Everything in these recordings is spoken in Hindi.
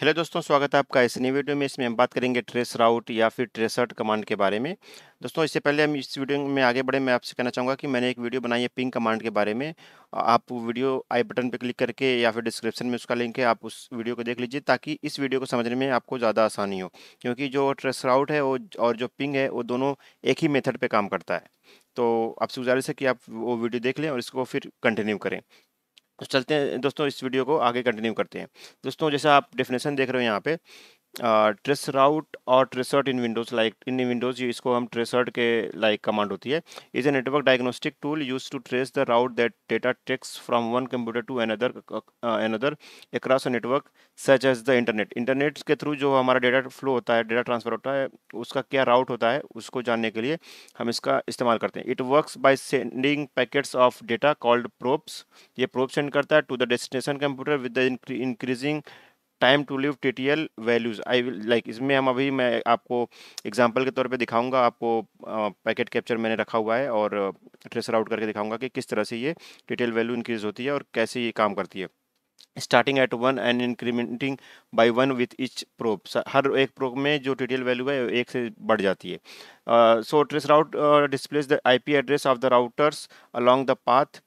हेलो दोस्तों, स्वागत है आपका इस नई वीडियो में। इसमें हम बात करेंगे ट्रेस राउट या फिर ट्रेसर्ट कमांड के बारे में। दोस्तों, इससे पहले हम इस वीडियो में आगे बढ़े, मैं आपसे कहना चाहूँगा कि मैंने एक वीडियो बनाई है पिंग कमांड के बारे में। आप वीडियो आई बटन पे क्लिक करके या फिर डिस्क्रिप्शन में उसका लिंक है, आप उस वीडियो को देख लीजिए ताकि इस वीडियो को समझने में आपको ज़्यादा आसानी हो। क्योंकि जो ट्रेस राउट है वो और जो पिंग है वो दोनों एक ही मेथड पे काम करता है। तो आपसे गुजारिश है कि आप वो वीडियो देख लें और इसको फिर कंटिन्यू करें। तो चलते हैं दोस्तों, इस वीडियो को आगे कंटिन्यू करते हैं। दोस्तों, जैसा आप डेफिनेशन देख रहे हो यहाँ पे, ट्रेस राउट और tracert in Windows, like in Windows इसको हम ट्रेसर्ट के लाइक कमांड होती है। Is a network diagnostic tool use to trace the route that data takes from one computer to another across a network such as the internet. Internet के थ्रू जो हमारा डेटा फ्लो होता है, डेटा ट्रांसफर होता है, उसका क्या राउट होता है उसको जानने के लिए हम इसका इस्तेमाल करते हैं। It works by sending packets of data called probes. ये प्रोब सेंड करता है to the destination computer with the increasing time to live TTL values. I will like इसमें हम अभी मैं आपको एग्जांपल के तौर पे दिखाऊंगा। आपको पैकेट कैप्चर मैंने रखा हुआ है और ट्रेस आउट करके दिखाऊंगा कि किस तरह से ये टीटीएल वैल्यू इंक्रीज होती है और कैसे ये काम करती है। Starting at one and incrementing by one with each probe. हर एक प्रोब में जो टीटीएल वैल्यू है एक से बढ़ जाती है। So trace route displays the IP address of the routers along the path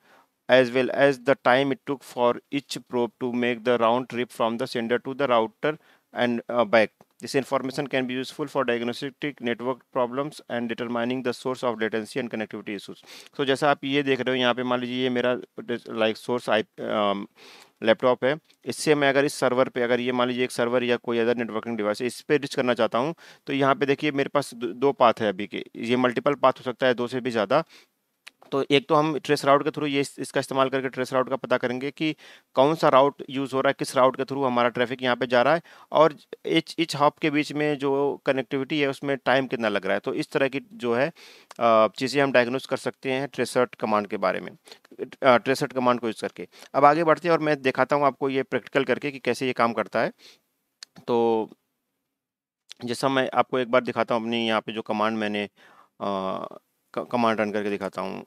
as well as the time it took for each probe to make the round trip from the sender to the router and back. This information can be useful for diagnostic network problems and determining the source of latency and connectivity issues. So जैसा आप ये देख रहे हो यहाँ पे, मान लीजिए ये मेरा लाइक सोर्स आई लैपटॉप है। इससे मैं अगर इस सर्वर पे, अगर ये मान लीजिए एक सर्वर या कोई अदर नेटवर्किंग डिवाइस है, इस पे रीच करना चाहता हूँ, तो यहाँ पे देखिए मेरे पास दो पाथ है अभी के। ये मल्टीपल पाथ हो सकता है, दो से भी ज़्यादा। तो एक तो हम ट्रेस राउट के थ्रू ये इसका इस्तेमाल करके ट्रेस राउट का पता करेंगे कि कौन सा राउट यूज़ हो रहा है, किस राउट के थ्रू हमारा ट्रैफिक यहाँ पे जा रहा है, और इच हॉप के बीच में जो कनेक्टिविटी है उसमें टाइम कितना लग रहा है। तो इस तरह की जो है चीज़ें हम डायग्नोस कर सकते हैं ट्रेसर्ट कमांड के बारे में, ट्रेसर्ट कमांड को यूज़ करके। अब आगे बढ़ते हैं और मैं दिखाता हूँ आपको ये प्रैक्टिकल करके कि कैसे ये काम करता है। तो जैसा मैं आपको एक बार दिखाता हूँ अपनी यहाँ पे जो कमांड मैंने कमांड रन करके दिखाता हूँ।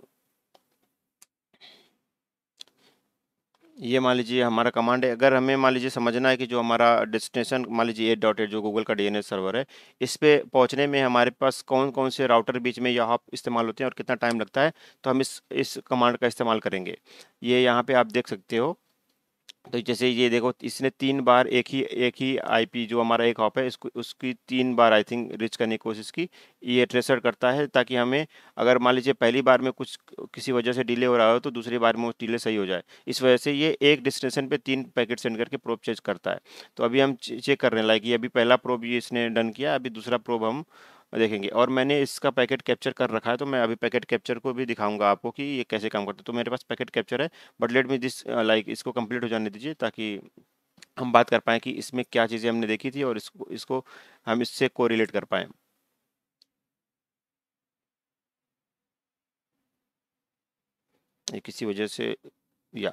ये मान लीजिए हमारा कमांड है। अगर हमें मान लीजिए समझना है कि जो हमारा डेस्टिनेशन मान लीजिए 8.8 जो गूगल का डीएनएस सर्वर है, इस पे पहुंचने में हमारे पास कौन कौन से राउटर बीच में या हॉप इस्तेमाल होते हैं और कितना टाइम लगता है, तो हम इस कमांड का इस्तेमाल करेंगे। ये यहाँ पे आप देख सकते हो। तो जैसे ये देखो, इसने 3 बार एक ही आईपी जो हमारा एक हॉप है इसको उसकी 3 बार आई थिंक रीच करने की कोशिश की। ये ट्रेसर करता है ताकि हमें, अगर मान लीजिए पहली बार में कुछ किसी वजह से डिले हो रहा हो तो दूसरी बार में वो डिले सही हो जाए। इस वजह से ये एक डेस्टिनेशन पे 3 पैकेट सेंड करके प्रोब चेक करता है। तो अभी हम चेक कर रहे हैं, लाइक ये अभी पहला प्रोब ये इसने डन किया, अभी दूसरा प्रोब हम देखेंगे। और मैंने इसका पैकेट कैप्चर कर रखा है, तो मैं अभी पैकेट कैप्चर को भी दिखाऊंगा आपको कि ये कैसे काम करता है। तो मेरे पास पैकेट कैप्चर है, but let me this like इसको कंप्लीट हो जाने दीजिए ताकि हम बात कर पाएँ कि इसमें क्या चीज़ें हमने देखी थी और इसको इसको हम इससे कोरिलेट कर पाएँ। ये किसी वजह से या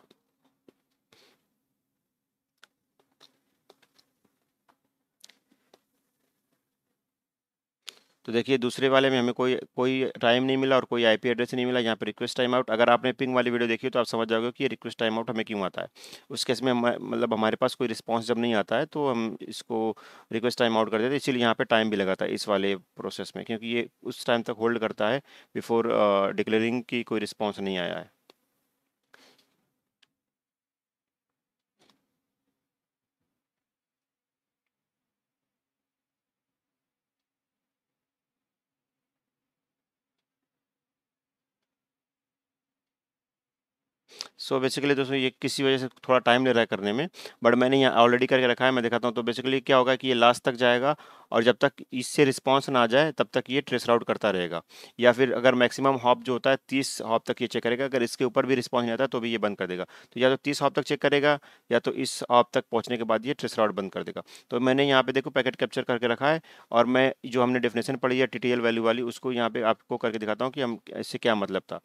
तो देखिए, दूसरे वाले में हमें कोई कोई टाइम नहीं मिला और कोई आईपी एड्रेस नहीं मिला। यहाँ पे रिक्वेस्ट टाइम आउट, अगर आपने पिंग वाली वीडियो देखी हो तो आप समझ जाओगे कि ये रिक्वेस्ट टाइम आउट हमें क्यों आता है। उस केस में मतलब हमारे पास कोई रिस्पॉन्स जब नहीं आता है तो हम इसको रिक्वेस्ट टाइम आउट कर देते हैं। इसीलिए यहाँ पे टाइम भी लगा था इस वाले प्रोसेस में, क्योंकि ये उस टाइम तक होल्ड करता है बिफोर डिक्लेयरिंग की कोई रिस्पॉन्स नहीं आया है। सो बेसिकली दोस्तों, ये किसी वजह से थोड़ा टाइम ले रहा है करने में, बट मैंने यहाँ ऑलरेडी करके रखा है, मैं दिखाता हूँ। तो बेसिकली क्या होगा कि ये लास्ट तक जाएगा और जब तक इससे रिस्पॉन्स ना आ जाए तब तक ये ट्रेस राउट करता रहेगा। या फिर अगर मैक्सिमम हॉप जो होता है 30 हॉप तक ये चेक करेगा, अगर इसके ऊपर भी रिस्पॉन्स नहीं आता तो भी ये बंद कर देगा। तो या तो 30 हॉप तक चेक करेगा या तो इस हॉप तक पहुंचने के बाद ये ट्रेस राउट बंद कर देगा। तो मैंने यहाँ पे देखो पैकेट कैप्चर करके रखा है, और मैं जो हमने डेफिनेशन पढ़ी है टीटीएल वैल्यू वाली, उसको यहाँ पे आपको करके दिखाता हूँ कि हम इससे क्या मतलब था।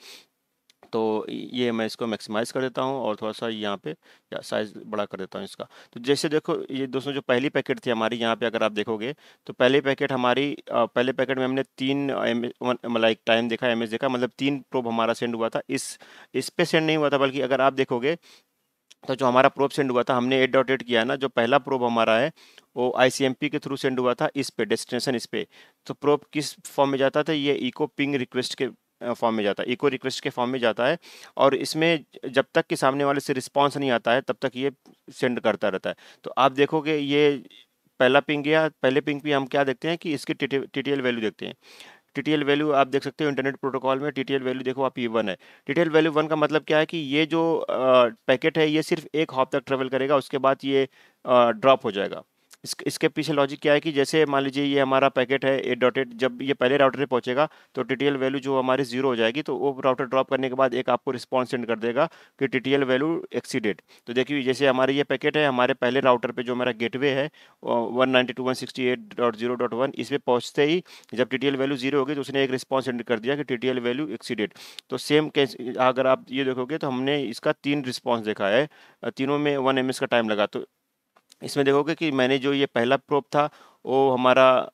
तो ये मैं इसको मैक्सिमाइज़ कर देता हूँ और थोड़ा-सा यहाँ पे या साइज़ बड़ा कर देता हूँ इसका। तो जैसे देखो ये दोस्तों, जो पहली पैकेट थी हमारी, यहाँ पे अगर आप देखोगे तो पहली पैकेट हमारी पहले पैकेट में हमने 3 लाइक टाइम देखा, एमएस देखा, मतलब 3 प्रोब हमारा सेंड हुआ था। इस पे सेंड नहीं हुआ था, बल्कि अगर आप देखोगे तो जो हमारा प्रोब सेंड हुआ था, हमने 8.8 किया है ना, जो पहला प्रोब हमारा है वो आईसीएमपी के थ्रू सेंड हुआ था इस पे, डेस्टिनेशन इस पे। तो प्रोब किस फॉर्म में जाता था, ये इको पिंग रिक्वेस्ट के फॉर्म में जाता है, इको रिक्वेस्ट के फॉर्म में जाता है। और इसमें जब तक कि सामने वाले से रिस्पांस नहीं आता है तब तक ये सेंड करता रहता है। तो आप देखोगे ये पहला पिंग गया, पहले पिंग पे हम क्या देखते हैं कि इसकी टीटीएल वैल्यू देखते हैं। टीटीएल वैल्यू आप देख सकते हो इंटरनेट प्रोटोकॉल में, टीटीएल वैल्यू देखो आप, ये 1 है। टीटीएल वैल्यू 1 का मतलब क्या है कि ये जो पैकेट है ये सिर्फ एक हॉप तक ट्रेवल करेगा, उसके बाद ये ड्रॉप हो जाएगा। इसके पीछे लॉजिक क्या है कि जैसे मान लीजिए ये हमारा पैकेट है 8.8, जब ये पहले राउटर पे पहुंचेगा तो टीटीएल वैल्यू जो हमारी 0 हो जाएगी, तो वो राउटर ड्रॉप करने के बाद एक आपको रिस्पॉन्स सेंड कर देगा कि टीटीएल वैल्यू एक्सीडेड। तो देखिए जैसे हमारे ये पैकेट है, हमारे पहले राउटर पे जो हमारा गेटवे है 192.168.0.1, इस पे पहुंचते ही जब टीटीएल वैल्यू 0 होगी तो उसने एक रिस्पॉन्स सेंड कर दिया कि टीटीएल वैल्यू एक्सीडेड। तो सेम केस अगर आप ये देखोगे तो हमने इसका 3 रिस्पॉन्स देखा है, तीनों में 1 ms का टाइम लगा। तो इसमें देखोगे कि मैंने जो ये पहला प्रोब था वो हमारा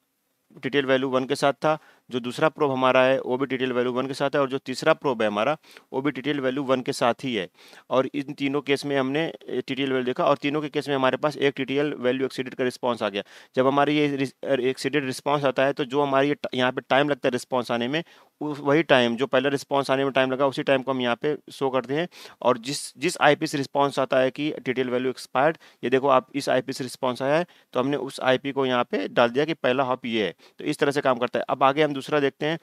टीटीएल वैल्यू 1 के साथ था, जो दूसरा प्रोब हमारा है वो भी टीटीएल वैल्यू 1 के साथ है, और जो तीसरा प्रोब है हमारा वो भी टीटीएल वैल्यू 1 के साथ ही है। और इन तीनों केस में हमने टीटीएल वैल्यू देखा, और तीनों के केस में हमारे पास एक टीटीएल वैल्यू एक्सीडेड का रिस्पांस आ गया। जब हमारी ये एक्सीडेड रिस्पांस आता है तो जो हमारी यहाँ पे टाइम लगता है रिस्पांस आने में, वही टाइम जो पहला रिस्पांस आने में टाइम लगा उसी टाइम को हम यहाँ पे शो करते हैं। और जिस जिस आईपी से रिस्पांस आता है कि टीटीएल वैल्यू एक्सपायर्ड, ये देखो आप इस आईपी से रिस्पांस आया है तो हमने उस आईपी को यहाँ पे डाल दिया कि पहला हॉप ये है। तो इस तरह से काम करता है। अब आगे हम दूसरा देखते हैं।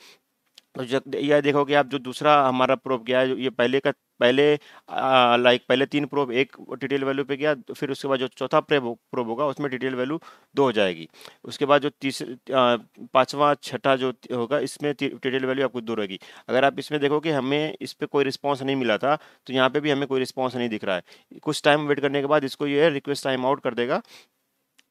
तो जब यह देखोगे आप, जो दूसरा हमारा प्रोब गया है, ये पहले 3 प्रोब एक टीटीएल वैल्यू पे गया, तो फिर उसके बाद जो चौथा प्रोब होगा उसमें टीटीएल वैल्यू 2 हो जाएगी। उसके बाद जो पांचवा छठा जो होगा इसमें टीटीएल वैल्यू आपको 2 रहेगी। अगर आप इसमें देखोगे हमें इस पे कोई रिस्पांस नहीं मिला था, तो यहाँ पे भी हमें कोई रिस्पांस नहीं दिख रहा है। कुछ टाइम वेट करने के बाद इसको ये रिक्वेस्ट टाइम आउट कर देगा,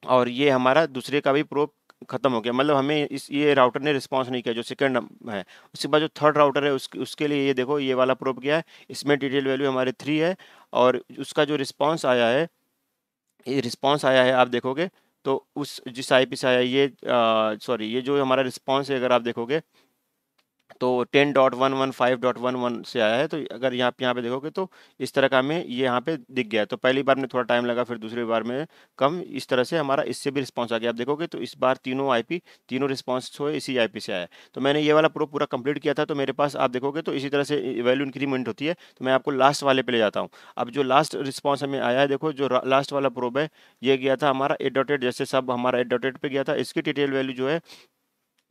और ये हमारा दूसरे का भी प्रोब खत्म हो गया। मतलब हमें इस ये राउटर ने रिस्पांस नहीं किया जो सेकंड है। उसके बाद जो थर्ड राउटर है उसके लिए ये देखो ये वाला प्रोब गया है, इसमें टीटीएल वैल्यू हमारे 3 है, और उसका जो रिस्पांस आया है, ये रिस्पांस आया है आप देखोगे तो उस जिस आईपी से आया है ये सॉरी, ये जो हमारा रिस्पांस है अगर आप देखोगे तो 10.115.11 से आया है। तो अगर यहाँ पे देखोगे तो इस तरह का हमें ये यहाँ पे दिख गया है। तो पहली बार में थोड़ा टाइम लगा, फिर दूसरी बार में कम, इस तरह से हमारा इससे भी रिस्पांस आ गया। आप देखोगे तो इस बार तीनों आईपी, तीनों रिस्पांस हुए इसी आईपी से आया है। तो मैंने ये वाला प्रोब पूरा कंप्लीट किया था, तो मेरे पास आप देखोगे तो इसी तरह से वैल्यू इंक्रीमेंट होती है। तो मैं आपको लास्ट वाले पे ले जाता हूँ। अब जो लास्ट रिस्पॉन्स हमें आया है, देखो जो लास्ट वाला प्रोब है ये गया था हमारा 8.8, जैसे सब हमारा 8.8 पे गया था। इसकी डिटेल वैल्यू जो है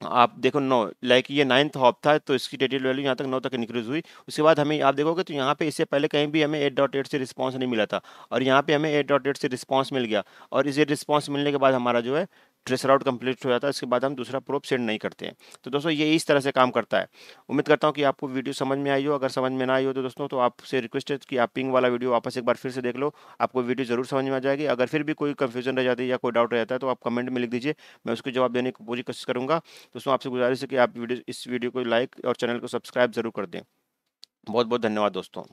आप देखो 9, लाइक ये 9th हॉप था तो इसकी टीटीएल वैल्यू यहाँ तक 9 तक इंक्रीज हुई। उसके बाद हमें आप देखोगे तो यहाँ पे इससे पहले कहीं भी हमें 8.8 से रिस्पांस नहीं मिला था, और यहाँ पे हमें 8.8 से रिस्पांस मिल गया। और इसे रिस्पांस मिलने के बाद हमारा जो है ट्रेस राउट कंप्लीट हो जाता है। इसके बाद हम दूसरा प्रोब सेंड नहीं करते हैं। तो दोस्तों ये इस तरह से काम करता है। उम्मीद करता हूँ कि आपको वीडियो समझ में आई हो। अगर समझ में ना आई हो तो दोस्तों, तो आपसे रिक्वेस्ट है कि आप पिंग वाला वीडियो वापस एक बार फिर से देख लो, आपको वीडियो जरूर समझ में आ जाएगी। अगर फिर भी कोई कंफ्यूजन रह जाती है या कोई डाउट रहता है तो आप कमेंट में लिख दीजिए, मैं उसको जवाब देने की पूरी कोशिश करूंगा। दोस्तों आपसे गुजारिश है कि आप इस वीडियो को लाइक और चैनल को सब्सक्राइब जरूर कर दें। बहुत बहुत धन्यवाद दोस्तों।